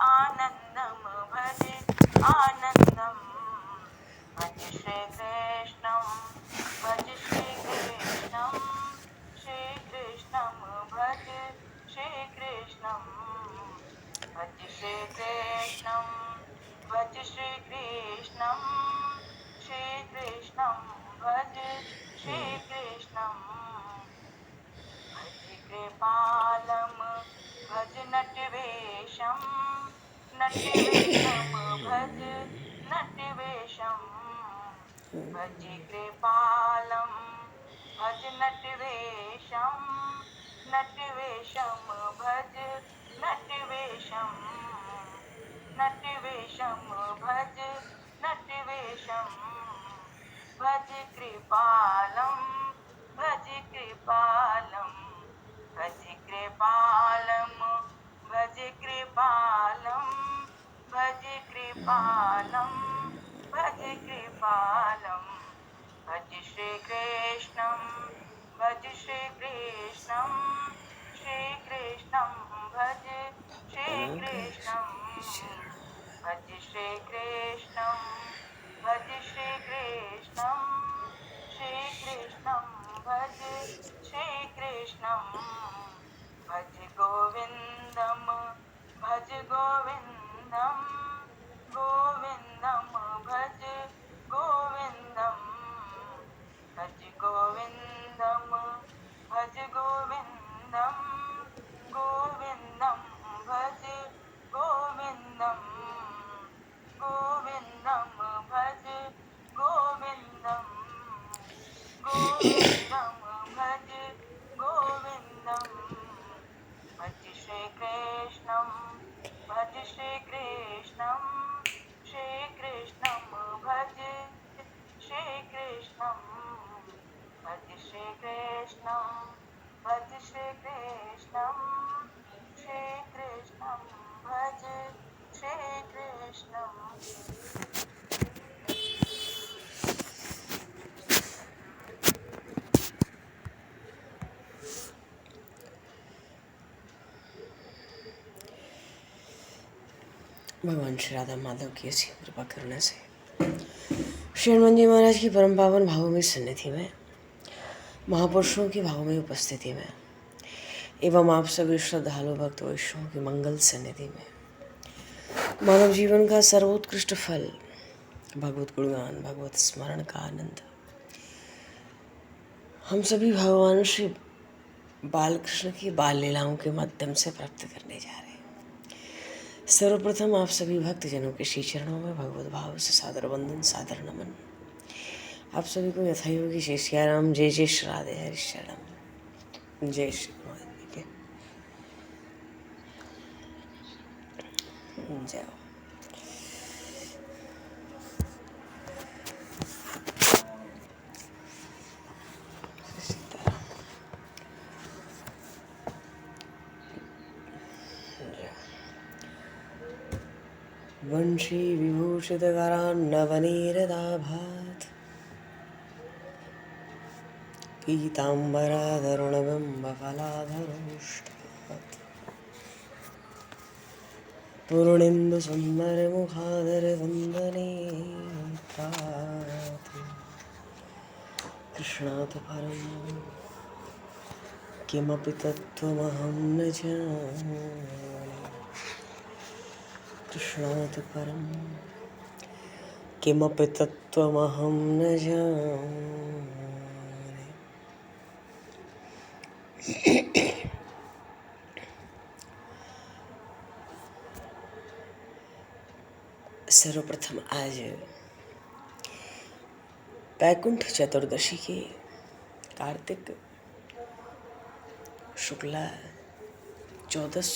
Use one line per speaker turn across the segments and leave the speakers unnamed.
आनन्दं भज आनन्दं भज श्रीकृष्णं भज श्रीकृष्णं श्रीकृष्णं भज श्रीकृष्णं भज श्रीकृष्णं भज श्रीकृष्णं श्रीकृष्णं भज श्रीकृष्णं भज कृपालं भज नटवेशं नटवेशं भज नटवेशं भज कृपालं भज नटवेशं नटवेशं भज नटवेशं नटवेशं भज नटवेशं भज कृपालं भज कृपालं भज कृपालं भज कृपालं भज कृपालं भज कृपालं भज श्रीकृष्णं भज श्रीकृष्णं श्रीकृष्णं भज श्रीकृष्णं भज श्रीकृष्णं भज श्रीकृष्णं श्रीकृष्णं भज श्रीकृष्णं भज गोविन्दं भज गोविन्दं गोविन्दं भज गोविन्दं भज गोविन्दं भज गोविन्दं गोविन्दं भज गोविन्दं गोविन्दं भज गोविन्दं गोविन्दं भज गोविन्दं भज श्रीकृष्णं भज श्रीकृष्णं श्रीकृष्णं भज श्रीकृष्णं भज श्रीकृष्णं भज श्रीकृष्णं श्रीकृष्णं भज श्रीकृष्णं
भगवान श्री राधा माधव की ऐसी कृपा करने से श्री हनुमान जी महाराज की परम पावन भावों में सन्निधि में, महापुरुषों की भावों में उपस्थिति में एवं आप सभी श्रद्धालु भक्त वैष्णवों की मंगल सन्निधि में मानव जीवन का सर्वोत्कृष्ट फल भगवत गुणगान, भगवत स्मरण का आनंद हम सभी भगवान श्री बालकृष्ण की बाल लीलाओं के माध्यम से प्राप्त करने जा रहे हैं। सर्वप्रथम आप सभी भक्तजनों के श्री चरणों में भगवत भाव से सादर वंदन, सादर नमन। आप सभी को यथायोगी जय सियाराम, जय जय श्री राधे हरि शरणम, जय श्री हनुमान जी के जय। वंशी विभूषितकरान्नवनीरदाभात् पीताम्बराधरुणबिम्बफलाधरोष्ठात् पूर्णेन्दुसुन्दरमुखादरवन्दने प्रात् कृष्णात् परं किमपि तत्त्वमहं न जाने। कृष्णात् परं किमपि तत्त्वमहं न जाने। सर्वप्रथम आज वैकुंठ चतुर्दशी की कार्तिक शुक्ला 14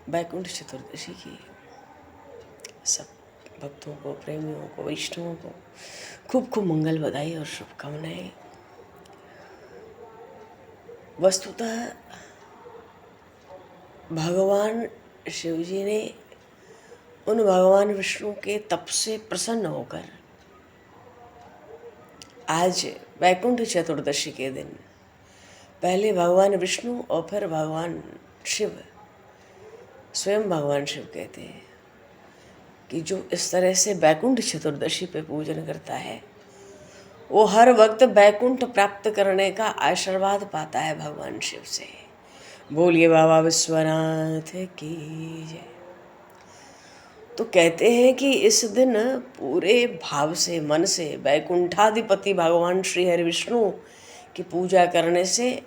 वैकुंठ चतुर्दशी की सब भक्तों को, प्रेमियों को, वैष्णवों को खूब खूब मंगल, बधाई और शुभकामनाएं। वस्तुतः भगवान शिव जी ने उन भगवान विष्णु के तप से प्रसन्न होकर आज वैकुंठ चतुर्दशी के दिन पहले भगवान विष्णु और फिर भगवान शिव, स्वयं भगवान शिव कहते हैं कि जो इस तरह से बैकुंठ चतुर्दशी पे पूजन करता है वो हर वक्त बैकुंठ प्राप्त करने का आशीर्वाद पाता है भगवान शिव से। बोलिए बाबा विश्वनाथ की जय। तो कहते हैं कि इस दिन पूरे भाव से, मन से बैकुंठाधिपति भगवान श्री हरि विष्णु की पूजा करने से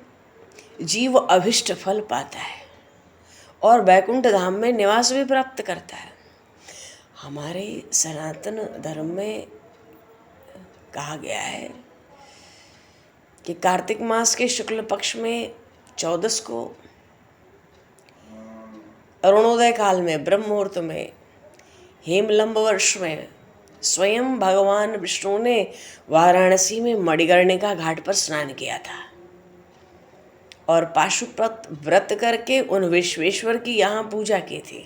जीव अभिष्ट फल पाता है और बैकुंठ धाम में निवास भी प्राप्त करता है। हमारे सनातन धर्म में कहा गया है कि कार्तिक मास के शुक्ल पक्ष में 14 को अरुणोदय काल में, ब्रह्म मुहूर्त में, हेमलंब वर्ष में स्वयं भगवान विष्णु ने वाराणसी में मणिकर्णिका घाट पर स्नान किया था और पाशुपत व्रत करके उन विश्वेश्वर की यहाँ पूजा की थी।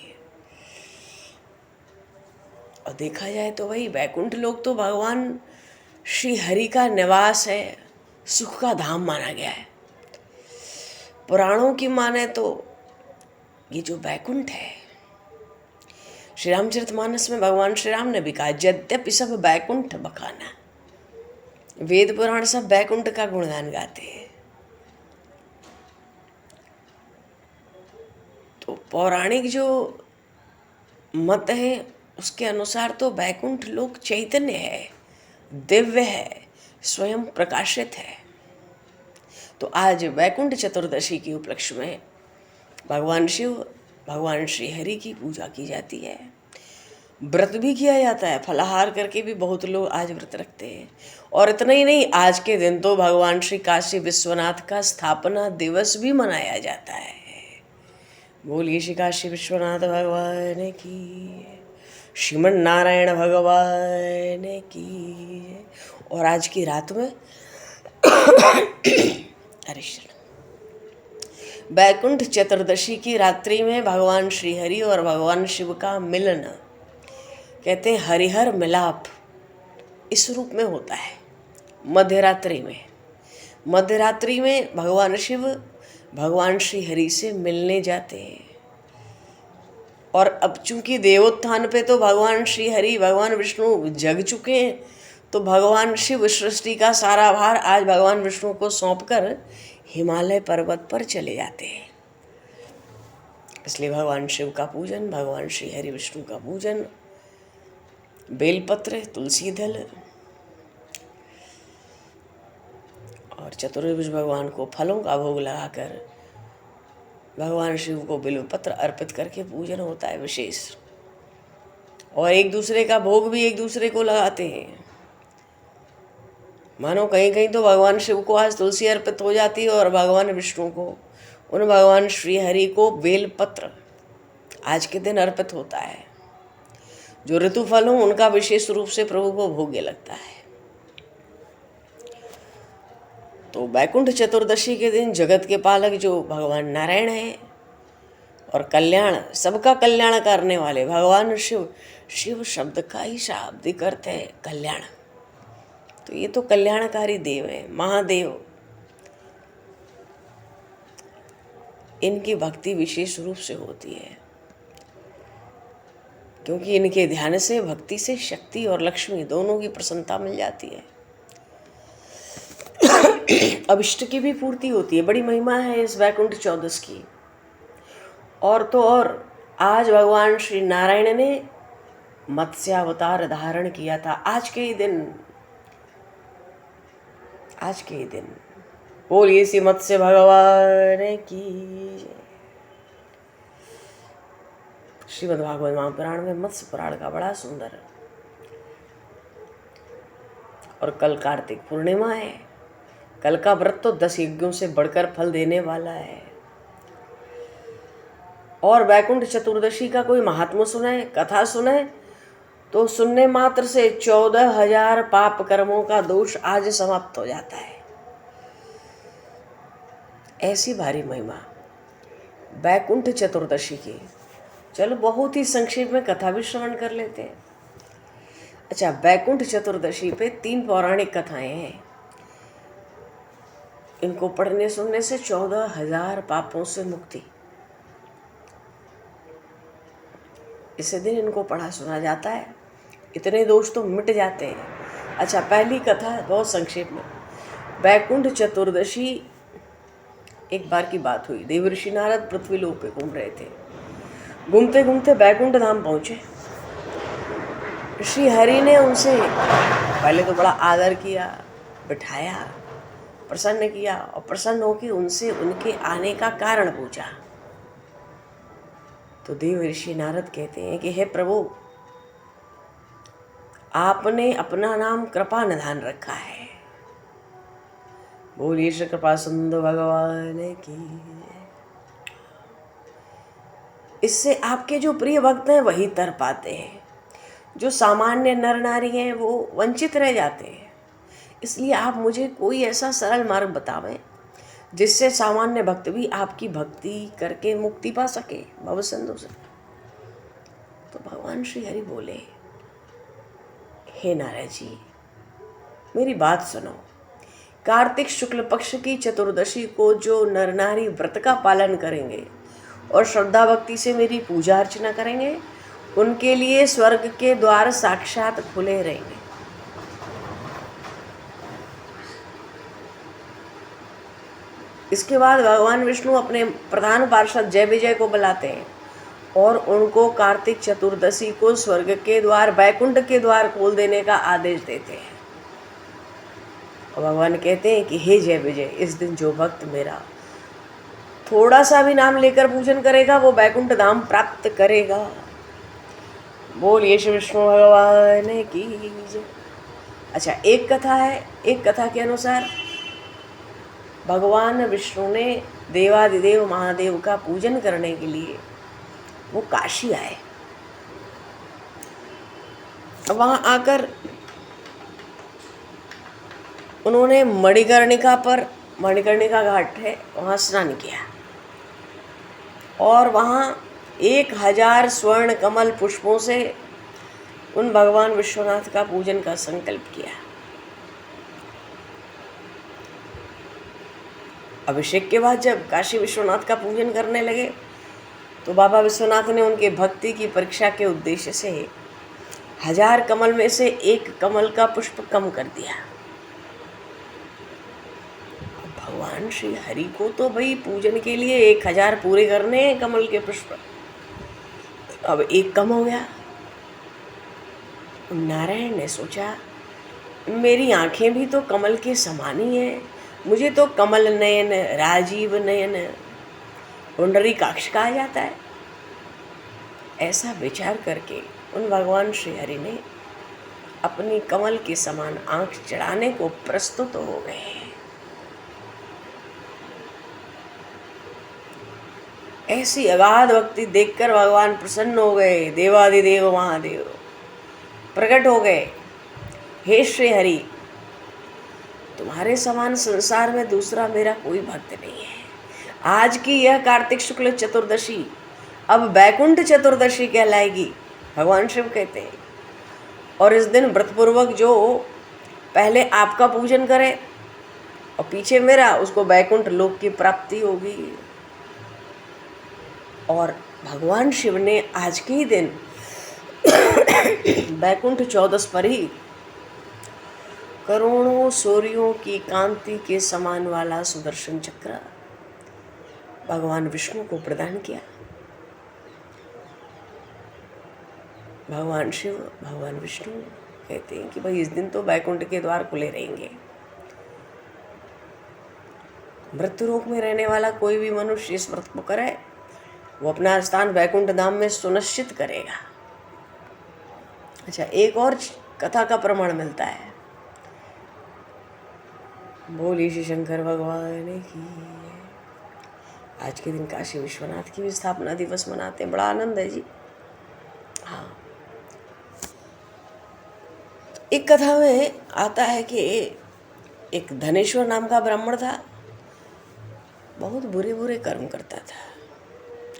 और देखा जाए तो वही बैकुंठ लोक तो भगवान श्री हरि का निवास है, सुख का धाम माना गया है। पुराणों की माने तो ये जो बैकुंठ है, श्री रामचरितमानस में भगवान श्री राम ने भी कहा, यद्यपि सब बैकुंठ बखाना। वेद पुराण सब बैकुंठ का गुणगान गाते हैं। तो पौराणिक जो मत है उसके अनुसार तो बैकुंठ लोक चैतन्य है, दिव्य है, स्वयं प्रकाशित है। तो आज बैकुंठ चतुर्दशी के उपलक्ष्य में भगवान शिव, भगवान श्री हरि की पूजा की जाती है। व्रत भी किया जाता है, फलाहार करके भी बहुत लोग आज व्रत रखते हैं। और इतना ही नहीं, आज के दिन तो भगवान श्री काशी विश्वनाथ का स्थापना दिवस भी मनाया जाता है। बोलिए श्री काशी विश्वनाथ भगवान की, श्रीमन नारायण भगवान की। और आज की रात में हरे श्री बैकुंठ चतुर्दशी की रात्रि में भगवान श्री हरि और भगवान शिव का मिलन, कहते हैं हरिहर मिलाप, इस रूप में होता है मध्यरात्रि में। मध्यरात्रि में भगवान शिव भगवान श्री हरि से मिलने जाते हैं। और अब चूंकि देवोत्थान पे तो भगवान श्री हरि, भगवान विष्णु जग चुके हैं, तो भगवान शिव सृष्टि का सारा भार आज भगवान विष्णु को सौंपकर हिमालय पर्वत पर चले जाते हैं। इसलिए भगवान शिव का पूजन, भगवान श्री हरि विष्णु का पूजन बेलपत्र, तुलसी दल और चतुर्भुज भगवान को फलों का भोग लगाकर भगवान शिव को बिल्वपत्र अर्पित करके पूजन होता है विशेष। और एक दूसरे का भोग भी एक दूसरे को लगाते हैं। मानो कहीं कहीं तो भगवान शिव को आज तुलसी अर्पित हो जाती है और भगवान विष्णु को, उन भगवान श्री हरि को बेलपत्र आज के दिन अर्पित होता है। जो ऋतु फल हो उनका विशेष रूप से प्रभु को भोग्य लगता है। तो बैकुंठ चतुर्दशी के दिन जगत के पालक जो भगवान नारायण हैं और कल्याण, सबका कल्याण करने वाले भगवान शिव, शिव शब्द का ही शाब्दिक अर्थ है कल्याण। तो ये तो कल्याणकारी देव है, महादेव। इनकी भक्ति विशेष रूप से होती है क्योंकि इनके ध्यान से, भक्ति से शक्ति और लक्ष्मी दोनों की प्रसन्नता मिल जाती है। अभिष्ट की भी पूर्ति होती है। बड़ी महिमा है इस बैकुंठ चौदस की। और तो और आज भगवान श्री नारायण ने मत्स्यावतार धारण किया था आज के ही दिन। आज के ही दिन बोलिए श्री मत्स्य भगवान की। श्रीमद् भागवत महापुराण में मत्स्य पुराण का बड़ा सुंदर, और कल कार्तिक पूर्णिमा है। कल का व्रत तो 10 यज्ञों से बढ़कर फल देने वाला है। और बैकुंठ चतुर्दशी का कोई महात्मा सुने, कथा सुने, तो सुनने मात्र से 14,000 पाप कर्मों का दोष आज समाप्त हो जाता है। ऐसी भारी महिमा बैकुंठ चतुर्दशी की। चलो बहुत ही संक्षेप में कथा भी श्रवण कर लेते हैं। अच्छा, बैकुंठ चतुर्दशी पे 3 पौराणिक कथाएं हैं। इनको पढ़ने सुनने से 14,000 पापों से मुक्ति। इसी दिन इनको पढ़ा सुना जाता है, इतने दोष तो मिट जाते हैं। अच्छा, पहली कथा बहुत संक्षेप में। बैकुंठ चतुर्दशी, एक बार की बात हुई, देवर्षि नारद पृथ्वी लोक पे घूम रहे थे। घूमते घूमते बैकुंठ धाम पहुंचे। श्री हरि ने उनसे पहले तो बड़ा आदर किया, बिठाया, प्रसन्न किया, और प्रसन्न होकर उनसे उनके आने का कारण पूछा। तो देव ऋषि नारद कहते हैं कि हे प्रभु, आपने अपना नाम कृपा निधान रखा है। बोलिए श्री कृपा सुंदर भगवान की। इससे आपके जो प्रिय भक्त हैं वही तर पाते हैं, जो सामान्य नर नारी हैं वो वंचित रह जाते हैं। इसलिए आप मुझे कोई ऐसा सरल मार्ग बतावें जिससे सामान्य भक्त भी आपकी भक्ति करके मुक्ति पा सके भवसंधु से। तो भगवान श्री हरि बोले, हे नारद जी, मेरी बात सुनो। कार्तिक शुक्ल पक्ष की चतुर्दशी को जो नर नारी व्रत का पालन करेंगे और श्रद्धा भक्ति से मेरी पूजा अर्चना करेंगे, उनके लिए स्वर्ग के द्वार साक्षात खुले रहेंगे। इसके बाद भगवान विष्णु अपने प्रधान पार्षद जय विजय को बुलाते हैं और उनको कार्तिक चतुर्दशी को स्वर्ग के द्वार, बैकुंठ के द्वार खोल देने का आदेश देते हैं। और भगवान कहते हैं कि हे जय विजय, इस दिन जो भक्त मेरा थोड़ा सा भी नाम लेकर पूजन करेगा वो बैकुंठ धाम प्राप्त करेगा। बोलिए श्री विष्णु भगवान की जय। अच्छा, एक कथा है, एक कथा के अनुसार भगवान विष्णु ने देवादिदेव महादेव का पूजन करने के लिए वो काशी आए। वहाँ आकर उन्होंने मणिकर्णिका घाट है, वहाँ स्नान किया और वहाँ 1000 स्वर्ण कमल पुष्पों से उन भगवान विश्वनाथ का पूजन का संकल्प किया। अभिषेक के बाद जब काशी विश्वनाथ का पूजन करने लगे तो बाबा विश्वनाथ ने उनके भक्ति की परीक्षा के उद्देश्य से 1000 कमल में से 1 कमल का पुष्प कम कर दिया। भगवान श्री हरि को तो भाई पूजन के लिए 1000 पूरे करने हैं कमल के पुष्प, अब 1 कम हो गया। नारायण ने सोचा, मेरी आंखें भी तो कमल के समान ही हैं, मुझे तो कमल नयन, राजीव नयन, पुंडरीकाक्ष कहा जाता है। ऐसा विचार करके उन भगवान श्री हरि ने अपनी कमल के समान आंख चढ़ाने को प्रस्तुत हो गए। ऐसी अगाध भक्ति देखकर भगवान प्रसन्न हो गए। देवादिदेव महादेव प्रकट हो गए। हे श्री हरि, तुम्हारे समान संसार में दूसरा मेरा कोई भक्त नहीं है। आज की यह कार्तिक शुक्ल चतुर्दशी अब बैकुंठ चतुर्दशी कहलाएगी, भगवान शिव कहते हैं। और इस दिन व्रतपूर्वक जो पहले आपका पूजन करे और पीछे मेरा, उसको बैकुंठ लोक की प्राप्ति होगी। और भगवान शिव ने आज के ही दिन बैकुंठ चौदस पर ही करोड़ों सूर्यों की कांति के समान वाला सुदर्शन चक्र भगवान विष्णु को प्रदान किया। भगवान शिव, भगवान विष्णु कहते हैं कि भाई इस दिन तो बैकुंठ के द्वार खुले रहेंगे। मृत्यु लोक में रहने वाला कोई भी मनुष्य इस व्रत को करे, वो अपना स्थान बैकुंठ धाम में सुनिश्चित करेगा। अच्छा, एक और कथा का प्रमाण मिलता है। बोलिए श्री शंकर भगवान की। आज के दिन काशी विश्वनाथ की भी स्थापना दिवस मनाते हैं, बड़ा आनंद है जी। हाँ, एक कथा में आता है कि एक धनेश्वर नाम का ब्राह्मण था, बहुत बुरे बुरे कर्म करता था,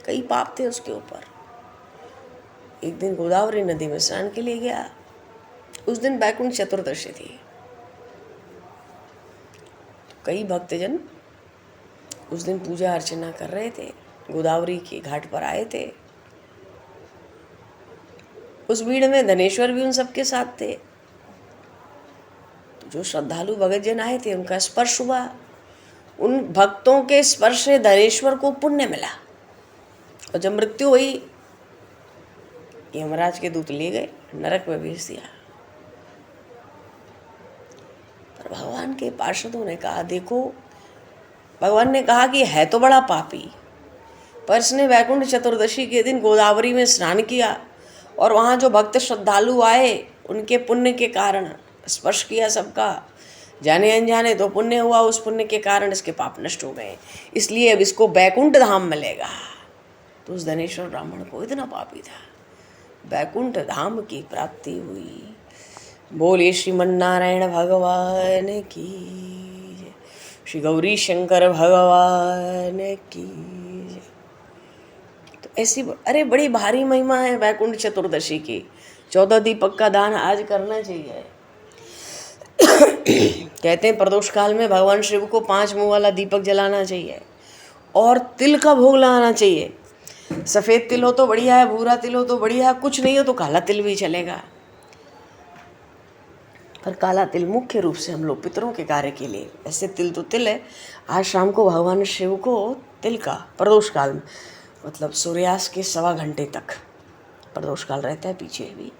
कई पाप थे उसके ऊपर। एक दिन गोदावरी नदी में स्नान के लिए गया। उस दिन बैकुंठ चतुर्दशी थी। कई भक्तजन उस दिन पूजा अर्चना कर रहे थे, गोदावरी के घाट पर आए थे। उस भीड़ में धनेश्वर भी उन सबके साथ थे। तो जो श्रद्धालु भगतजन आए थे उनका स्पर्श हुआ। उन भक्तों के स्पर्श से धनेश्वर को पुण्य मिला, और जब मृत्यु हुई यमराज के दूत ले गए, नरक में भेज दिया। पर भगवान के पार्षदों ने कहा, देखो, भगवान ने कहा कि है तो बड़ा पापी, पर इसने वैकुंठ चतुर्दशी के दिन गोदावरी में स्नान किया, और वहाँ जो भक्त श्रद्धालु आए उनके पुण्य के कारण स्पर्श किया सबका, जाने अनजाने तो पुण्य हुआ, उस पुण्य के कारण इसके पाप नष्ट हो गए, इसलिए अब इसको वैकुंठ धाम मिलेगा। तो उस धनेश्वर ब्राह्मण को, इतना पापी था, वैकुंठ धाम की प्राप्ति हुई। बोले श्रीमन्नारायण भगवान की जय, श्री गौरी शंकर भगवान की जय। तो ऐसी अरे बड़ी भारी महिमा है वैकुंठ चतुर्दशी की। 14 दीपक का दान आज करना चाहिए। कहते हैं प्रदोष काल में भगवान शिव को 5 मुंह वाला दीपक जलाना चाहिए, और तिल का भोग लगाना चाहिए। सफ़ेद तिल हो तो बढ़िया है, भूरा तिल हो तो बढ़िया है, कुछ नहीं हो तो काला तिल भी चलेगा। पर काला तिल मुख्य रूप से हम लोग पितरों के कार्य के लिए, ऐसे तिल तो तिल है। आज शाम को भगवान शिव को तिल का प्रदोष काल में, मतलब सूर्यास्त के 1.25 घंटे तक प्रदोष काल रहता है पीछे भी,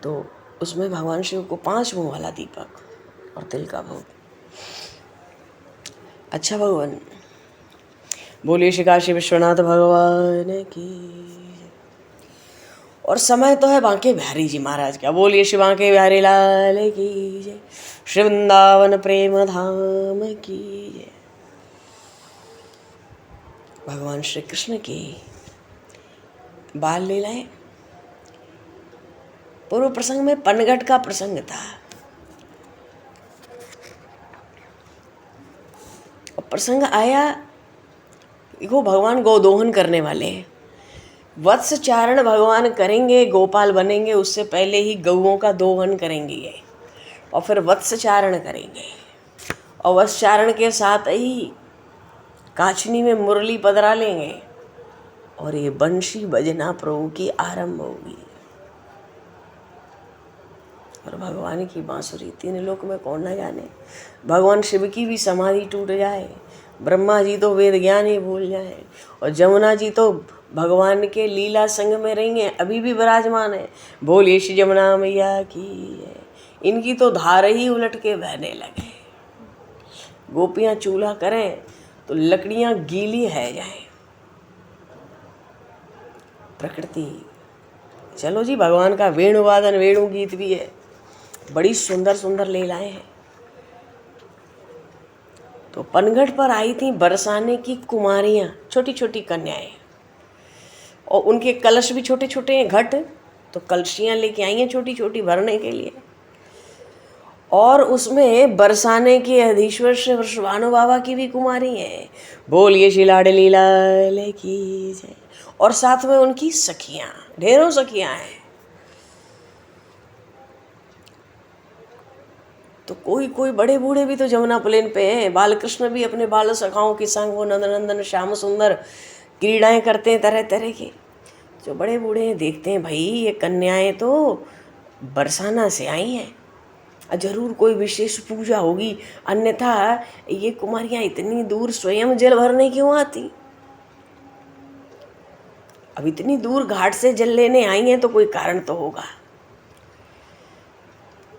तो उसमें भगवान शिव को 5 मुंह वाला दीपक और तिल का भोग। अच्छा भगवान, बोलिए श्री काशी विश्वनाथ भगवान की। और समय तो है बांके बिहारी जी महाराज का। बोलिए श्री बांके बिहारी लाल की जय, श्री वृंदावन प्रेम धाम की जय। भगवान श्री कृष्ण की बाल लीलाएं। पूर्व प्रसंग में पनघट का प्रसंग था, और प्रसंग आया, देखो भगवान गोदोहन करने वाले हैं। वत्स चारण भगवान करेंगे, गोपाल बनेंगे, उससे पहले ही गौओं का दोहन करेंगे ये, और फिर वत्स चारण करेंगे, और वत्स चारण के साथ ही काछनी में मुरली पधरा लेंगे, और ये बंशी बजना प्रभु की आरंभ होगी। और भगवान की बांसुरी 3 लोक में कौन न जाने। भगवान शिव की भी समाधि टूट जाए, ब्रह्मा जी तो वेद ज्ञान ही भूल जाए, और जमुना जी तो भगवान के लीला संग में रहेंगे, अभी भी विराजमान है। बोलिए श्री जमुना मैया की है। इनकी तो धार ही उलट के बहने लगे। गोपियाँ चूल्हा करें तो लकड़ियाँ गीली है जाए। प्रकृति, चलो जी, भगवान का वेणु वादन, वेणु गीत भी है, बड़ी सुंदर सुंदर लीलाएं हैं। तो पनघट पर आई थी बरसाने की कुमारियाँ, छोटी छोटी कन्याएं, और उनके कलश भी छोटे छोटे हैं, घट, तो कलशियाँ लेके आई हैं छोटी छोटी भरने के लिए। और उसमें बरसाने के अधीश्वर श्री वृषभानु बाबा की भी कुमारी है। बोलिए श्री लाडली लाल की जय। और साथ में उनकी सखियाँ, ढेरों सखियाँ हैं। तो कोई कोई बड़े बूढ़े भी तो जमुना प्लेन पे हैं। बालकृष्ण भी अपने बाल सखाओं के संग वो नंदनंदन श्याम सुंदर क्रीड़ाएं करते हैं तरह तरह की। जो बड़े बूढ़े हैं देखते हैं, भाई ये कन्याएं तो बरसाना से आई हैं, जरूर कोई विशेष पूजा होगी, अन्यथा ये कुमारियाँ इतनी दूर स्वयं जल भरने क्यों आती। अब इतनी दूर घाट से जल लेने आई हैं तो कोई कारण तो होगा।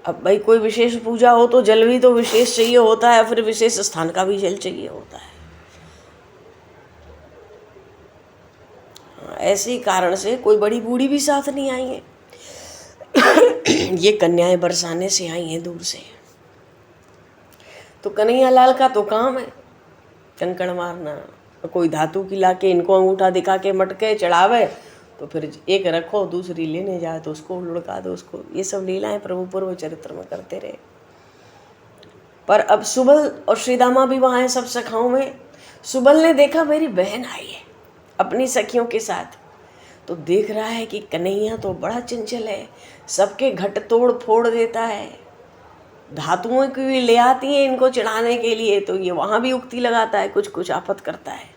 अब भाई कोई विशेष पूजा हो तो जल भी तो विशेष चाहिए होता है, फिर विशेष स्थान का भी जल चाहिए होता है। ऐसे ही कारण से कोई बड़ी बूढ़ी भी साथ नहीं आई है। ये कन्याएं बरसाने से आई हैं दूर से। तो कन्हैया लाल का तो काम है कंकड़ मारना। कोई धातु की लाके इनको अंगूठा दिखा के मटके चढ़ावे, तो फिर एक रखो दूसरी लेने जाए तो उसको लुढ़का दो उसको। ये सब लीलाएं प्रभु पूर्व चरित्र में करते रहे। पर अब सुबल और श्रीदामा भी वहाँ हैं सब सखाओं में। सुबल ने देखा मेरी बहन आई है अपनी सखियों के साथ, तो देख रहा है कि कन्हैया तो बड़ा चंचल है, सबके घट तोड़ फोड़ देता है। धातुओं की भी ले आती हैं इनको चढ़ाने के लिए, तो ये वहाँ भी उक्ति लगाता है, कुछ कुछ आफत करता है।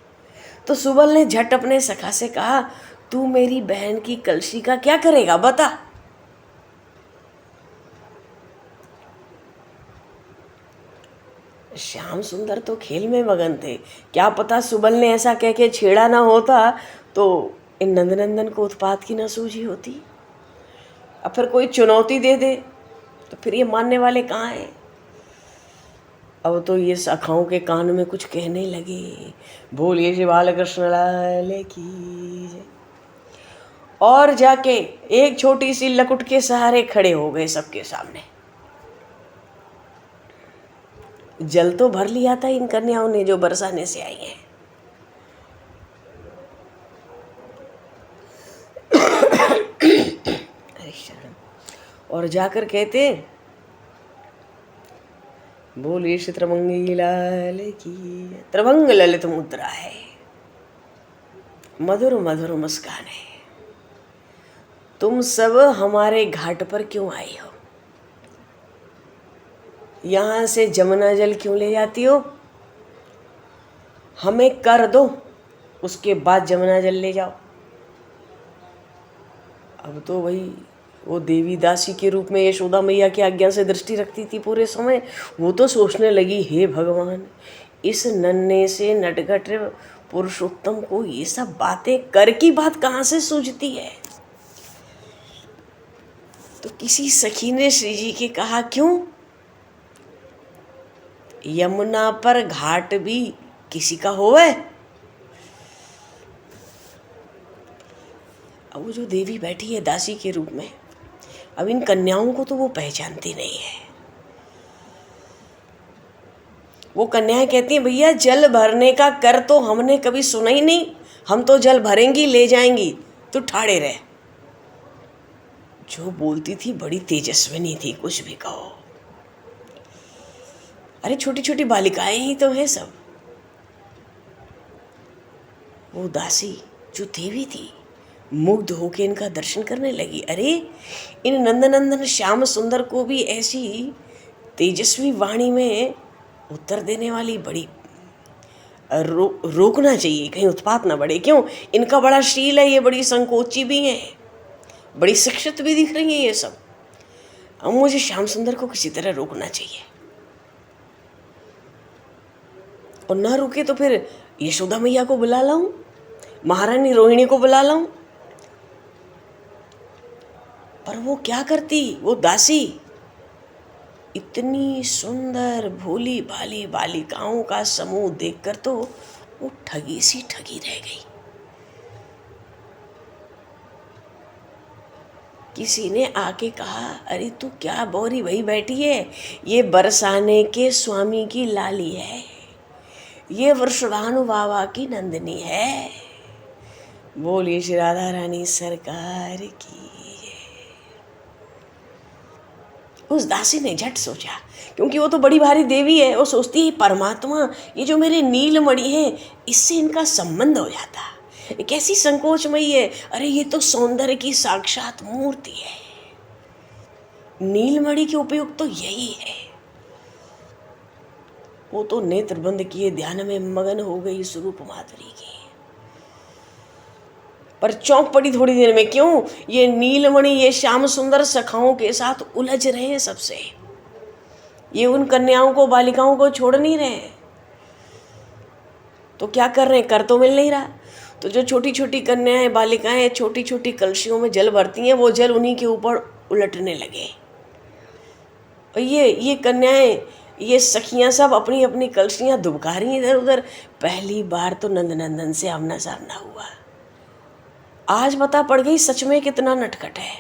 तो सुबल ने झट अपने सखा से कहा, तू मेरी बहन की कलशी का क्या करेगा बता। श्याम सुंदर तो खेल में मगन थे, क्या पता सुबल ने ऐसा कह के छेड़ा ना होता तो इन नंदनंदन को उत्पात की ना सूझी होती। अब फिर कोई चुनौती दे दे तो फिर ये मानने वाले कहाँ हैं। अब तो ये सखाओं के कान में कुछ कहने लगे, बोलिए श्री बालकृष्ण लाल की जय। और जाके एक छोटी सी लकुट के सहारे खड़े हो गए सबके सामने। जल तो भर लिया था इन कन्याओं ने जो बरसाने से आई हैं। अरे शरण। और जाकर कहते, बोलिए श्री त्रिभंगी लाल की। त्रिभंग ललित मुद्रा है, मधुर मधुर मुस्कान है। तुम सब हमारे घाट पर क्यों आई हो? यहाँ से जमुना जल क्यों ले जाती हो? हमें कर दो, उसके बाद जमुना जल ले जाओ। अब तो वही वो देवी दासी के रूप में यशोदा मैया की आज्ञा से दृष्टि रखती थी पूरे समय, वो तो सोचने लगी, हे भगवान, इस नन्हे से नटखट पुरुषोत्तम को ये सब बातें कर की बात कहाँ से सूझती है। तो किसी सखी ने श्री जी के कहा, क्यों? यमुना पर घाट भी किसी का होवे? अब वो जो देवी बैठी है दासी के रूप में, अब इन कन्याओं को तो वो पहचानती नहीं है। वो कन्याएं कहती हैं, भैया जल भरने का कर तो हमने कभी सुना ही नहीं, हम तो जल भरेंगी ले जाएंगी, तू ठाड़े रह। जो बोलती थी बड़ी तेजस्विनी थी, कुछ भी कहो। अरे छोटी छोटी बालिकाएं ही तो हैं सब। वो दासी जो देवी थी मुग्ध होके इनका दर्शन करने लगी। अरे इन नंदनंदन श्याम सुंदर को भी ऐसी तेजस्वी वाणी में उत्तर देने वाली बड़ी रोकना चाहिए, कहीं उत्पात ना बढ़े। क्यों? इनका बड़ा शील है, ये बड़ी संकोची भी हैं, बड़ी शिक्षित भी दिख रही हैं ये सब। अब मुझे श्याम सुंदर को किसी तरह रोकना चाहिए, और ना रुके तो फिर यशोदा मैया को बुला लाऊं, महारानी रोहिणी को बुला लाऊं। पर वो क्या करती, वो दासी इतनी सुंदर भोली भाली बालिकाओं का समूह देखकर तो वो ठगी सी ठगी रह गई। किसी ने आके कहा, अरे तू क्या बोरी भई बैठी है, ये बरसाने के स्वामी की लाली है, ये वृषभानु बाबा की नंदिनी है। बोलिए श्री राधा रानी सरकार की। उस दासी ने झट सोचा, क्योंकि वो तो बड़ी भारी देवी है, वो सोचती है परमात्मा ये जो मेरे नीलमणि है इससे इनका संबंध हो जाता। कैसी संकोचमयी है, अरे ये तो सौंदर्य की साक्षात मूर्ति है, नीलमणि के उपयोग तो यही है। वो तो नेत्र बंद किए ध्यान में मगन हो गई स्वरूप माधुरी की, पर चौंक पड़ी थोड़ी देर में। क्यों? ये नीलमणि ये श्याम सुंदर सखाओं के साथ उलझ रहे हैं सबसे, ये उन कन्याओं को बालिकाओं को छोड़ नहीं रहे। तो क्या कर रहे हैं, कर तो मिल नहीं रहा। तो जो छोटी छोटी कन्याएं बालिकाएं छोटी छोटी कलशियों में जल भरती हैं, वो जल उन्हीं के ऊपर उलटने लगे। और ये कन्याएं ये सखियां सब अपनी अपनी कलशियां दुबका रही इधर उधर। पहली बार तो नंदनंदन से आमना सामना हुआ, आज पता पड़ गई सच में कितना नटखट है।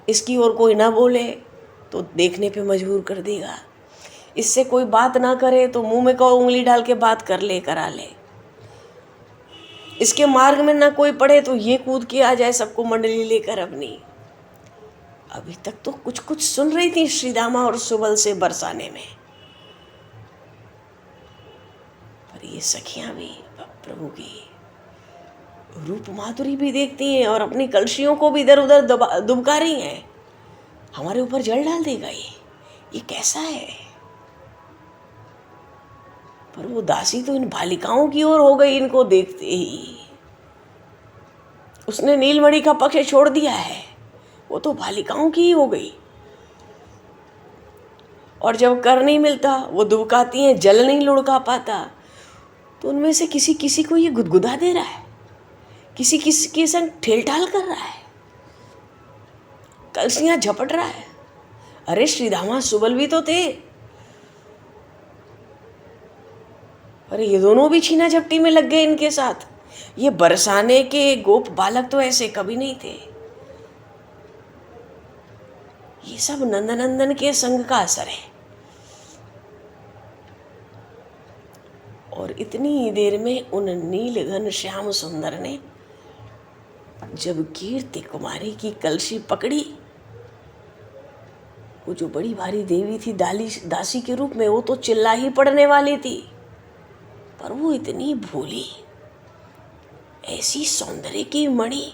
इसकी ओर कोई ना बोले तो देखने पे मजबूर कर देगा, इससे कोई बात ना करे तो मुंह में को उंगली डाल के बात कर ले करा ले। इसके मार्ग में ना कोई पड़े तो ये कूद के आ जाए सबको मंडली लेकर अपनी। अभी तक तो कुछ कुछ सुन रही थी श्रीदामा और सुबल से बरसाने में, पर ये सखियां भी प्रभु की रूप माधुरी भी देखती हैं और अपनी कलशियों को भी इधर उधर दुबका रही हैं। हमारे ऊपर जल डाल देगा ये कैसा है? पर वो दासी तो इन बालिकाओं की ओर हो गई इनको देखते ही। उसने नीलमणि का पक्ष छोड़ दिया है, वो तो बालिकाओं की ही हो गई। और जब कर नहीं मिलता, वो दुबकाती हैं, जल नहीं लुढ़का पाता, तो उनमें से किसी किसी को ये गुदगुदा दे रहा है, किसी किसी के संग ठेलठाल कर रहा है, कलसियां झपट रहा है। अरे श्रीधामा सुबल भी तो थे, अरे ये दोनों भी छीना झपटी में लग गए इनके साथ। ये बरसाने के गोप बालक तो ऐसे कभी नहीं थे। ये सब नंदनंदन के संग का असर है। और इतनी देर में उन नील घन श्याम सुंदर ने जब कीर्ति कुमारी की कलशी पकड़ी, वो जो बड़ी भारी देवी थी दासी के रूप में, वो तो चिल्ला ही पड़ने वाली थी, पर वो इतनी भोली, ऐसी सौंदर्य की मणि,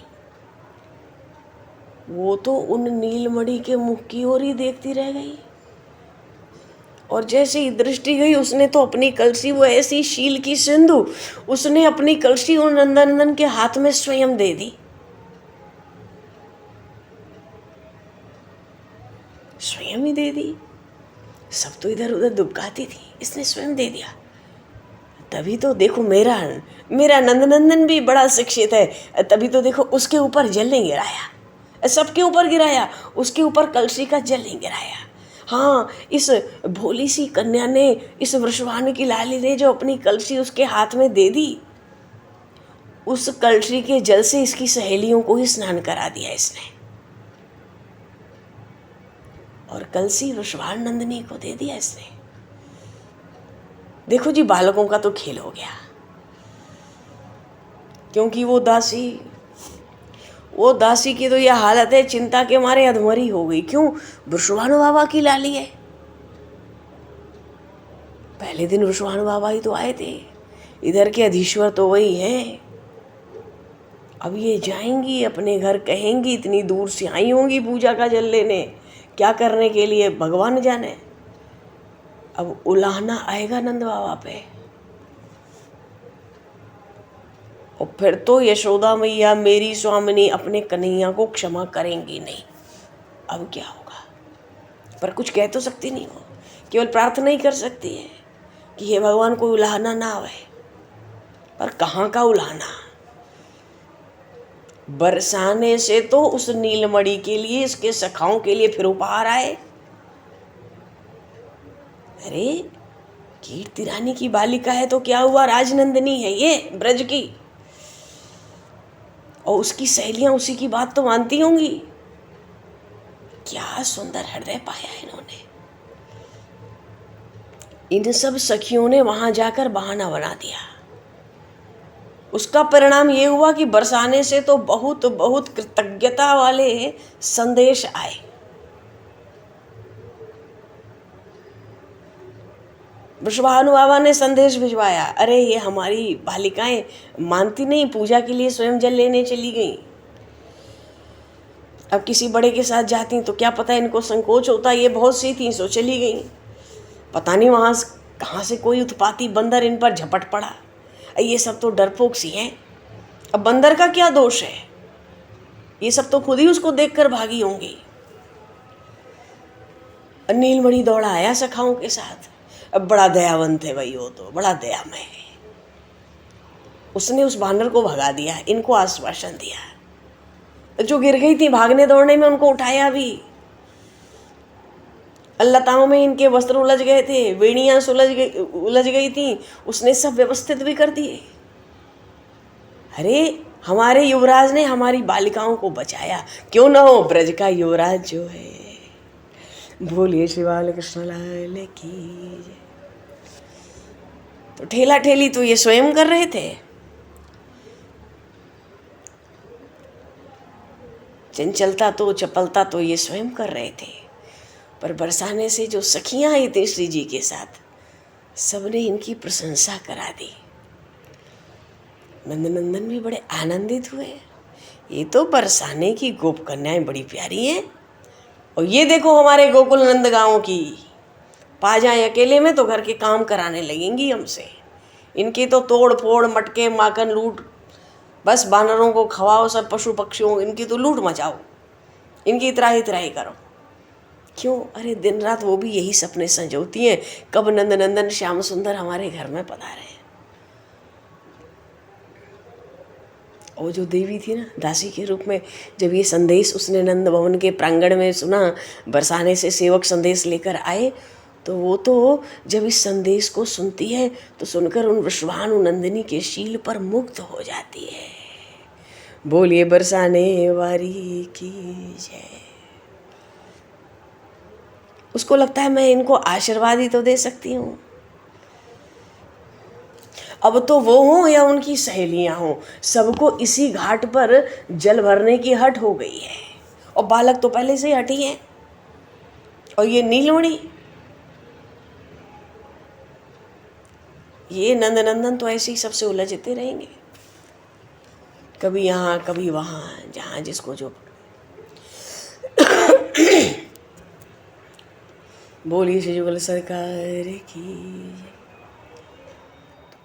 वो तो उन नीलमणि के मुख की ओर ही देखती रह गई। और जैसे ही दृष्टि गई, उसने तो अपनी कलशी, वो ऐसी शील की सिंधु, उसने अपनी कलशी उन नंदनंदन के हाथ में स्वयं दे दी। स्वयं ही दे दी। सब तो इधर उधर दुबकाती थी, इसने स्वयं दे दिया। तभी तो देखो मेरा नंदनंदन भी बड़ा शिक्षित है। तभी तो देखो उसके ऊपर जल नहीं गिराया, सबके ऊपर गिराया, उसके ऊपर कलशी का जल नहीं गिराया। हाँ, इस भोली सी कन्या ने, इस वृषभानु की लाली ने जो अपनी कलशी उसके हाथ में दे दी, उस कलशी के जल से इसकी सहेलियों को ही स्नान करा दिया इसने, और कलशी वृषभानु नंदिनी को दे दिया इसने। देखो जी, बालकों का तो खेल हो गया, क्योंकि वो दासी की तो यह हालत है, चिंता के मारे अधमरी हो गई। क्यों? वृषभानु बाबा की लाली है। पहले दिन वृषभानु बाबा ही तो आए थे, इधर के अधीश्वर तो वही हैं। अब ये जाएंगी अपने घर, कहेंगी इतनी दूर से आई होंगी पूजा का जल लेने, क्या करने के लिए भगवान जाने। अब उलाहना आएगा नंद बाबा पे, और फिर तो यशोदा मैया मेरी स्वामिनी अपने कन्हैया को क्षमा करेंगी नहीं। अब क्या होगा? पर कुछ कह तो सकती नहीं हो, केवल प्रार्थना ही कर सकती है कि हे भगवान कोई उलाहना ना आवे। पर कहाँ का उलाहना? बरसाने से तो उस नीलमणि के लिए, इसके सखाओं के लिए फिर उपहार आए। अरे कीर्ति रानी की बालिका है तो क्या हुआ, राजनंदिनी है ये ब्रज की, और उसकी सहेलियां उसी की बात तो मानती होंगी। क्या सुंदर हृदय पाया इन्होंने। इन सब सखियों ने वहां जाकर बहाना बना दिया। उसका परिणाम ये हुआ कि बरसाने से तो बहुत बहुत कृतज्ञता वाले संदेश आए। वृषभानु बाबा ने संदेश भिजवाया, अरे ये हमारी बालिकाएं मानती नहीं, पूजा के लिए स्वयं जल लेने चली गई। अब किसी बड़े के साथ जाती तो क्या पता इनको संकोच होता, ये बहुत सी थी सो चली गई। पता नहीं वहाँ कहाँ से कोई उत्पाती बंदर इन पर झपट पड़ा। ये सब तो डरपोक सी हैं। अब बंदर का क्या दोष है, ये सब तो खुद ही उसको देखकर भागी होंगी। नीलमणि दौड़ा आया सखाओं के साथ। अब बड़ा दयावंत है भाई, वो तो बड़ा दयामय है। उसने उस बानर को भगा दिया, इनको आश्वासन दिया। जो गिर गई थी भागने दौड़ने में, उनको उठाया भी। लताओं में इनके वस्त्र उलझ गए थे, वेणियां उलझ गई थी, उसने सब व्यवस्थित भी कर दिए। अरे हमारे युवराज ने हमारी बालिकाओं को बचाया, क्यों ना हो ब्रज का युवराज जो है। बोलिए श्री बाल कृष्ण लाल की। तो ठेला ठेली तो ये स्वयं कर रहे थे, चंचलता तो चपलता तो ये स्वयं कर रहे थे। पर बरसाने से जो सखियां आई थी श्री जी के साथ, सबने इनकी प्रशंसा करा दी। नंदनंदन भी बड़े आनंदित हुए। ये तो बरसाने की गोप कन्याएं बड़ी प्यारी हैं, और ये देखो हमारे गोकुल नंद गांव की पा जाए अकेले में तो घर के काम कराने लगेंगी हमसे। इनकी तो तोड़ फोड़, मटके माखन लूट, बस बानरों को खवाओ, सब पशु पक्षियों, इनकी तो लूट मचाओ, इनकी त्राही त्राही करो। क्यों? अरे दिन रात वो भी यही सपने संजोती हैं, कब नंद नंदन श्याम सुंदर हमारे घर में पधारे। वो जो देवी थी ना दासी के रूप में, जब ये संदेश उसने नंद भवन के प्रांगण में सुना, बरसाने से सेवक संदेश लेकर आए, तो वो तो जब इस संदेश को सुनती है तो सुनकर उन विश्वानु नंदिनी के शील पर मुग्ध हो जाती है। बोलिए बरसाने वारी की जय। उसको लगता है मैं इनको आशीर्वाद ही तो दे सकती हूँ। अब तो वो हों या उनकी सहेलियां हों, सबको इसी घाट पर जल भरने की हट हो गई है। और बालक तो पहले से ही हटी है। और ये नीलमणि, ये नंदनंदन तो ऐसे ही सबसे उलझते रहेंगे, कभी यहाँ कभी वहाँ, जहाँ जिसको जो। बोलिए श्री जुगल सरकार की।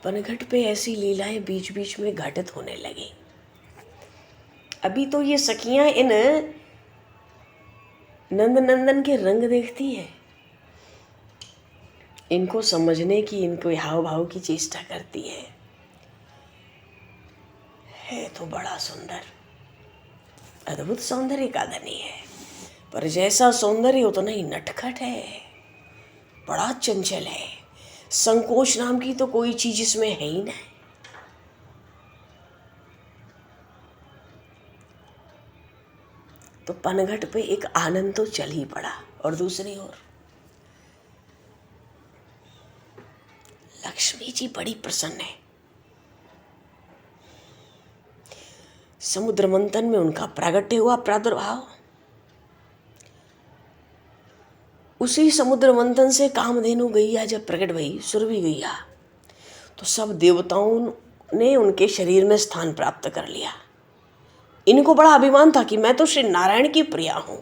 पनघट पे ऐसी लीलाएं बीच बीच में घटित होने लगी। अभी तो ये सखियां इन नंदनंदन के रंग देखती हैं, इनको समझने की, इनको हाव भाव की चेष्टा करती है तो बड़ा सुंदर, अद्भुत सौंदर्य का धनी है, पर जैसा सौंदर्य उतना ही नटखट है, बड़ा चंचल है। संकोच नाम की तो कोई चीज इसमें है ही नहीं। तो पनघट पे एक आनंद तो चल ही पड़ा, और दूसरी ओर लक्ष्मी जी बड़ी प्रसन्न है। समुद्र मंथन में उनका प्रागट्य हुआ, प्रादुर्भाव। उसी समुद्र मंथन से कामधेनु गैया जब प्रकट भई, सुरभि गैया, तो सब देवताओं ने उनके शरीर में स्थान प्राप्त कर लिया। इनको बड़ा अभिमान था कि मैं तो श्री नारायण की प्रिया हूं,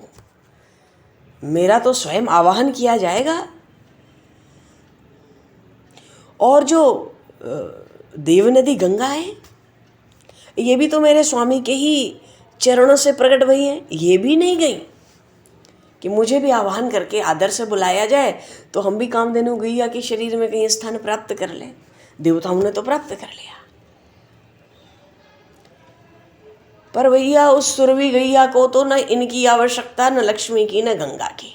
मेरा तो स्वयं आवाहन किया जाएगा, और जो देव नदी गंगा है ये भी तो मेरे स्वामी के ही चरणों से प्रकट भई है, ये भी नहीं गई कि मुझे भी आह्वान करके आदर से बुलाया जाए तो हम भी कामधेनु गैया के शरीर में कहीं स्थान प्राप्त कर लें। देवताओं ने तो प्राप्त कर लिया, पर भैया उस सुरभि गैया को तो न इनकी आवश्यकता, न लक्ष्मी की, न गंगा की।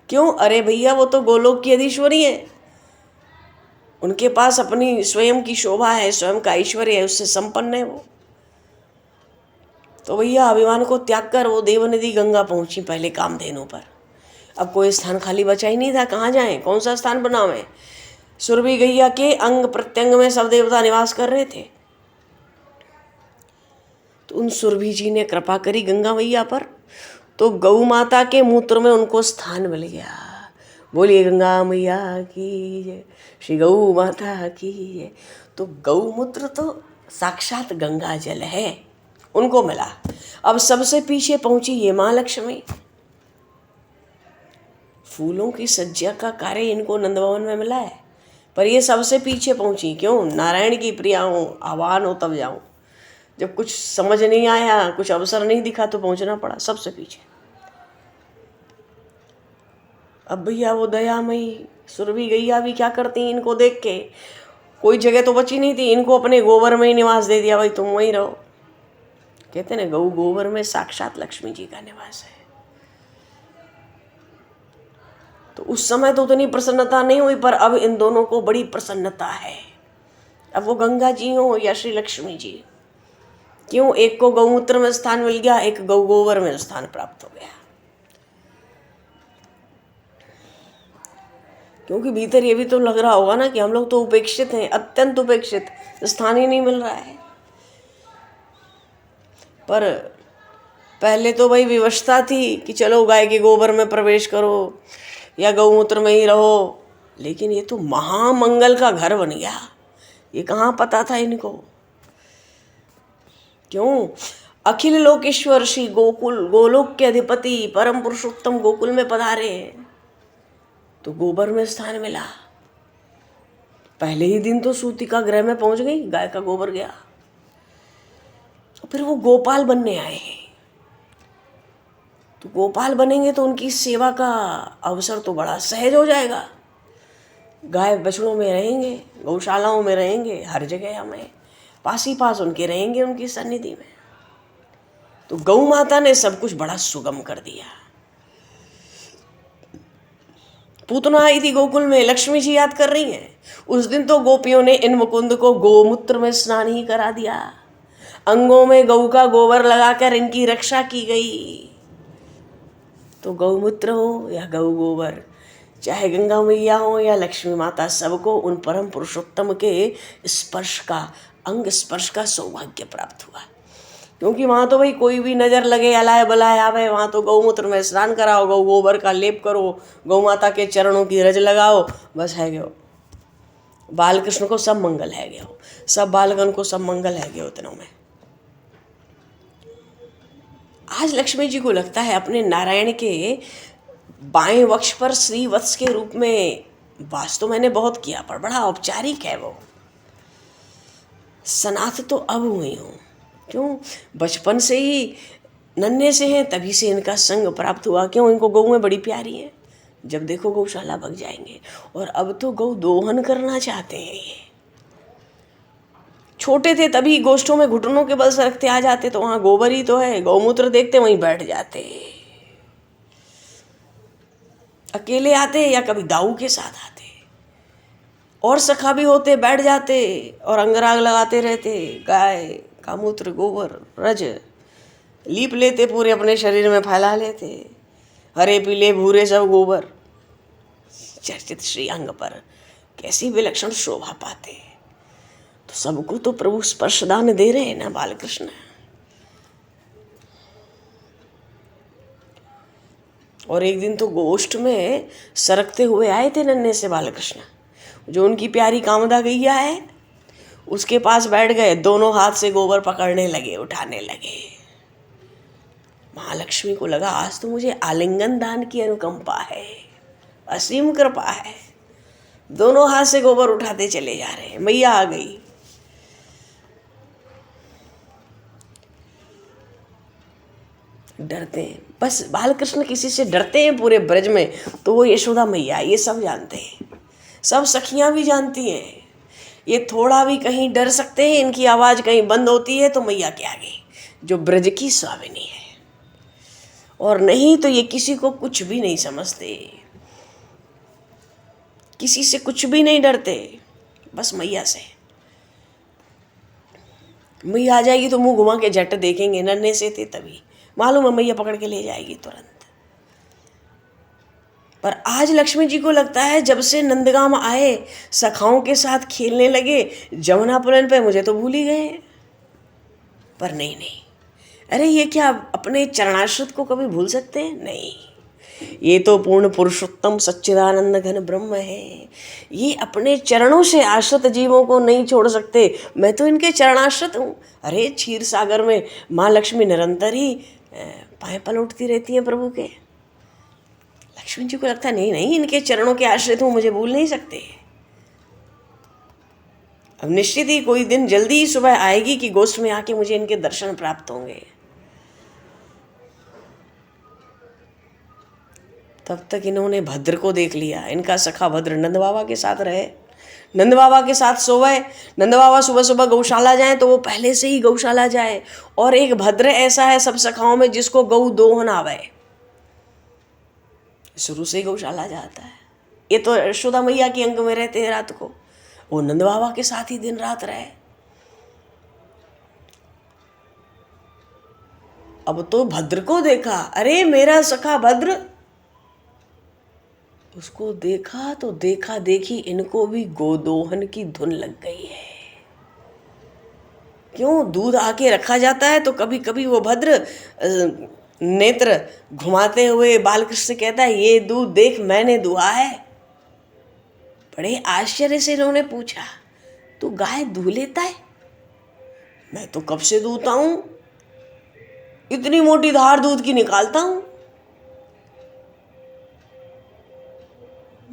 क्यों? अरे भैया वो तो गोलोक की अधीश्वरी है, उनके पास अपनी स्वयं की शोभा है, स्वयं का ऐश्वर्य है, उससे संपन्न है वो। तो भैया अभिमान को त्याग कर वो देवनदी गंगा पहुंची पहले कामधेनु पर। अब कोई स्थान खाली बचा ही नहीं था, कहाँ जाएं, कौन सा स्थान बनावें। सुरभि गैया के अंग प्रत्यंग में सब देवता निवास कर रहे थे, तो उन सुरभि जी ने कृपा करी गंगा मैया पर, तो गौ माता के मूत्र में उनको स्थान मिल गया। बोलिए गंगा मैया की जय, श्री गौ माता की जय। तो गौमूत्र तो साक्षात गंगा जल है, उनको मिला। अब सबसे पीछे पहुंची ये माँ लक्ष्मी। फूलों की सज्जा का कार्य इनको नंद भवन में मिला है, पर ये सबसे पीछे पहुंची। क्यों? नारायण की प्रिया हूँ, आह्वान हो तब जाऊं। जब कुछ समझ नहीं आया, कुछ अवसर नहीं दिखा, तो पहुंचना पड़ा सबसे पीछे। अब भैया वो दयामयी सुरभि गैया भी क्या करती, इनको देख के कोई जगह तो बची नहीं थी, इनको अपने गोबर में ही निवास दे दिया, भाई तुम वहीं रहो। कहते ना गौ गोबर में साक्षात लक्ष्मी जी का निवास है। तो उस समय तो उतनी प्रसन्नता नहीं हुई, पर अब इन दोनों को बड़ी प्रसन्नता है। अब वो गंगा जी हो या श्री लक्ष्मी जी, क्यों? एक को गौमूत्र में स्थान मिल गया, एक गौ गोबर में स्थान प्राप्त हो गया। क्योंकि भीतर ये भी तो लग रहा होगा ना कि हम लोग तो उपेक्षित हैं, अत्यंत उपेक्षित, स्थान ही नहीं मिल रहा है। पर पहले तो भाई विवशता थी कि चलो गाय के गोबर में प्रवेश करो या गौमूत्र में ही रहो, लेकिन ये तो महामंगल का घर बन गया। ये कहाँ पता था इनको? क्यों? अखिल लोकेश्वर श्री गोकुल गोलोक के अधिपति परम पुरुषोत्तम गोकुल में पधारे हैं, तो गोबर में स्थान मिला। पहले ही दिन तो सूतिका गृह में पहुंच गई, गाय का गोबर गया। फिर वो गोपाल बनने आए हैं, तो गोपाल बनेंगे तो उनकी सेवा का अवसर तो बड़ा सहज हो जाएगा। गाय बछड़ों में रहेंगे, गौशालाओं में रहेंगे, हर जगह हमें पास ही पास उनके रहेंगे, उनकी सन्निधि में। तो गौ माता ने सब कुछ बड़ा सुगम कर दिया। पूतना आई थी गोकुल में, लक्ष्मी जी याद कर रही हैं। उस दिन तो गोपियों ने इन मुकुंद को गोमूत्र में स्नान ही करा दिया। अंगों में गौ का गोबर लगाकर इनकी रक्षा की गई। तो गौमूत्र हो या गौ गोबर, चाहे गंगा मैया हो या लक्ष्मी माता, सबको उन परम पुरुषोत्तम के स्पर्श का, अंग स्पर्श का सौभाग्य प्राप्त हुआ। क्योंकि वहाँ तो भाई कोई भी नज़र लगे, अलाय बलाय आवे, वहाँ तो गौमूत्र में स्नान कराओ, गौ गोबर का लेप करो, गौ माता के चरणों की रज लगाओ, बस है गयो। बाल कृष्ण को सब मंगल है गयो, सब बालगण को सब मंगल है गयो दिनों में। आज लक्ष्मी जी को लगता है अपने नारायण के बाएं वक्ष पर श्रीवत्स के रूप में वास तो मैंने बहुत किया, पर बड़ा औपचारिक है वो। सनाथ तो अब हुई हूँ, क्यों? बचपन से ही नन्हे से हैं, तभी से इनका संग प्राप्त हुआ। क्यों? इनको गौएं बड़ी प्यारी हैं, जब देखो गौशाला भग जाएंगे। और अब तो गौ दोहन करना चाहते हैं ये। छोटे थे तभी गोष्ठों में घुटनों के बल सरकते आ जाते, तो वहाँ गोबर ही तो है, गौमूत्र देखते वहीं बैठ जाते। अकेले आते या कभी दाऊ के साथ आते, और सखा भी होते, बैठ जाते और अंगराग लगाते रहते। गाय का मूत्र गोबर रज लीप लेते, पूरे अपने शरीर में फैला लेते। हरे पीले भूरे सब गोबर चर्चित श्री अंग पर कैसी विलक्षण शोभा पाते। तो सबको तो प्रभु स्पर्शदान दे रहे हैं ना बालकृष्ण। और एक दिन तो गोष्ठ में सरकते हुए आए थे नन्हे से बालकृष्ण। जो उनकी प्यारी कामदा गैया है उसके पास बैठ गए, दोनों हाथ से गोबर पकड़ने लगे, उठाने लगे। महालक्ष्मी को लगा आज तो मुझे आलिंगन दान की अनुकंपा है, असीम कृपा है। दोनों हाथ से गोबर उठाते चले जा रहे हैं। मैया आ गई। डरते हैं, बस बालकृष्ण किसी से डरते हैं पूरे ब्रज में तो वो यशोदा मैया, ये सब जानते हैं, सब सखियां भी जानती हैं। ये थोड़ा भी कहीं डर सकते हैं, इनकी आवाज़ कहीं बंद होती है तो मैया के आगे, जो ब्रज की स्वामिनी है। और नहीं तो ये किसी को कुछ भी नहीं समझते, किसी से कुछ भी नहीं डरते, बस मैया से। मैया आ जाएगी तो मुंह घुमा के झट देखेंगे, नन्हे से थे तभी मालूम है मैया पकड़ के ले जाएगी तुरंत। पर आज लक्ष्मी जी को लगता है जब से नंदगाम आए, सखाओं के साथ खेलने लगे, जमुना पुलन पे मुझे तो भूल ही गए। पर नहीं, अरे ये क्या अपने चरणाश्रित को कभी भूल सकते हैं? नहीं, ये तो पूर्ण पुरुषोत्तम सच्चिदानंद घन ब्रह्म है। ये अपने चरणों से आश्रित जीवों को नहीं छोड़ सकते। मैं तो इनके चरणाश्रित हूँ। अरे क्षीर सागर में माँ लक्ष्मी निरंतर ही पाए पलटती रहती हैं प्रभु के। लक्ष्मी जी को लगता है नहीं, इनके चरणों के आश्रित हूँ, मुझे भूल नहीं सकते। अब निश्चित ही कोई दिन जल्दी ही सुबह आएगी कि गोष्ठ में आके मुझे इनके दर्शन प्राप्त होंगे। तब तक इन्होंने भद्र को देख लिया। इनका सखा भद्र नंद बाबा के साथ रहे, नंद बाबा के साथ सोए। नंद बाबा सुबह सुबह गौशाला जाए तो वो पहले से ही गौशाला जाए। और एक भद्र ऐसा है सब सखाओं में जिसको गौ दोहन आवे, शुरू से ही गौशाला जाता है। ये तो यशोदा मैया के अंग में रहते हैं रात को, वो नंद बाबा के साथ ही दिन रात रहे। अब तो भद्र को देखा, अरे मेरा सखा भद्र, उसको देखा तो देखा देखी इनको भी गोदोहन की धुन लग गई है। क्यों? दूध आके रखा जाता है तो कभी कभी वो भद्र नेत्र घुमाते हुए बालकृष्ण से कहता है, ये दूध देख मैंने दुहा है। बड़े आश्चर्य से इन्होंने पूछा, तू गाय दूह लेता है? मैं तो कब से दूहता हूँ। इतनी मोटी धार दूध की निकालता हूं।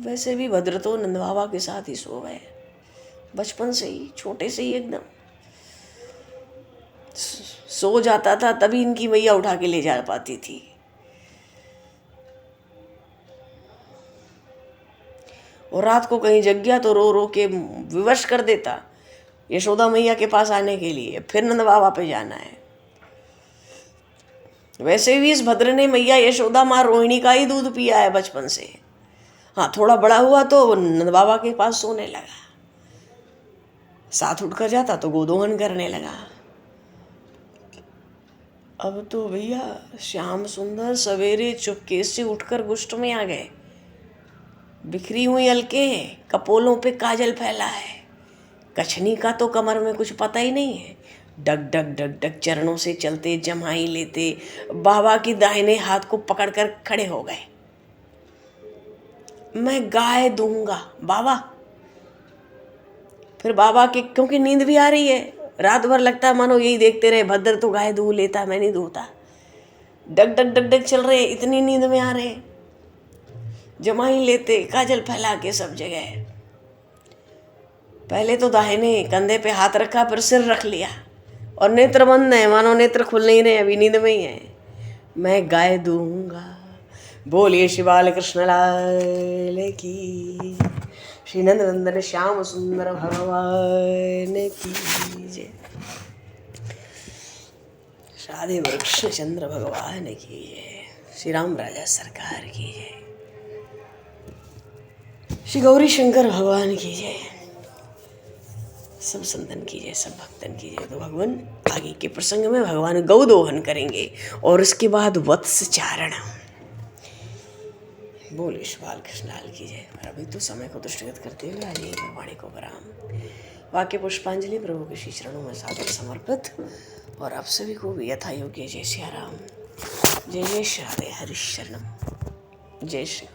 वैसे भी भद्र तो नंद बाबा के साथ ही सो गए, बचपन से ही, छोटे से ही एकदम सो जाता था, तभी इनकी मैया उठा के ले जा पाती थी। और रात को कहीं जग गया तो रो रो के विवश कर देता यशोदा मैया के पास आने के लिए, फिर नंद बाबा पे जाना है। वैसे भी इस भद्र ने मैया यशोदा माँ रोहिणी का ही दूध पिया है बचपन से। हाँ, थोड़ा बड़ा हुआ तो नंद बाबा के पास सोने लगा, साथ उठकर जाता तो गोदोहन करने लगा। अब तो भैया श्याम सुंदर सवेरे चुपके से उठकर गुष्ट में आ गए। बिखरी हुई अलके, कपोलों पे काजल फैला है, कछनी का तो कमर में कुछ पता ही नहीं है। डग डग डग डग चरणों से चलते, जमाई लेते, बाबा की दाहिने हाथ को पकड़कर खड़े हो गए। मैं गाय दूंगा बाबा। फिर बाबा के, क्योंकि नींद भी आ रही है, रात भर लगता है मानो यही देखते रहे, भद्र तो गाय दूह लेता, मैं नहीं दूहता। डग डग डग डग चल रहे, इतनी नींद में आ रहे, जमाई लेते, काजल फैला के सब जगह। पहले तो दाहिने कंधे पे हाथ रखा, फिर सिर रख लिया, और नेत्र बंद है, मानो नेत्र खुल नहीं रहे, अभी नींद में ही है। मैं गाय दूंगा। बोलिए श्री बाल कृष्ण लाल की, श्री नंद नंदन श्याम सुंदर भगवान की जय। राधे कृष्ण चंद्र भगवान की जय। श्री राम राजा सरकार की जय। श्री गौरी शंकर भगवान की जय। सब संतन की जय, सब भक्तन की जय। तो भगवान आगे के प्रसंग में भगवान गौ दोहन करेंगे और उसके बाद वत्स चारण। बोले श्री बाल कृष्ण लाल की जय। अभी तो समय को दृष्टिगत करते हुए आज यही वाणी को विराम। वाक्य पुष्पांजलि प्रभु के श्री चरणों में सादर समर्पित, और आप सभी को भी यथा योग्य जय सिया राम, जय जय श्री राधे हरिशरणम, जय श्री।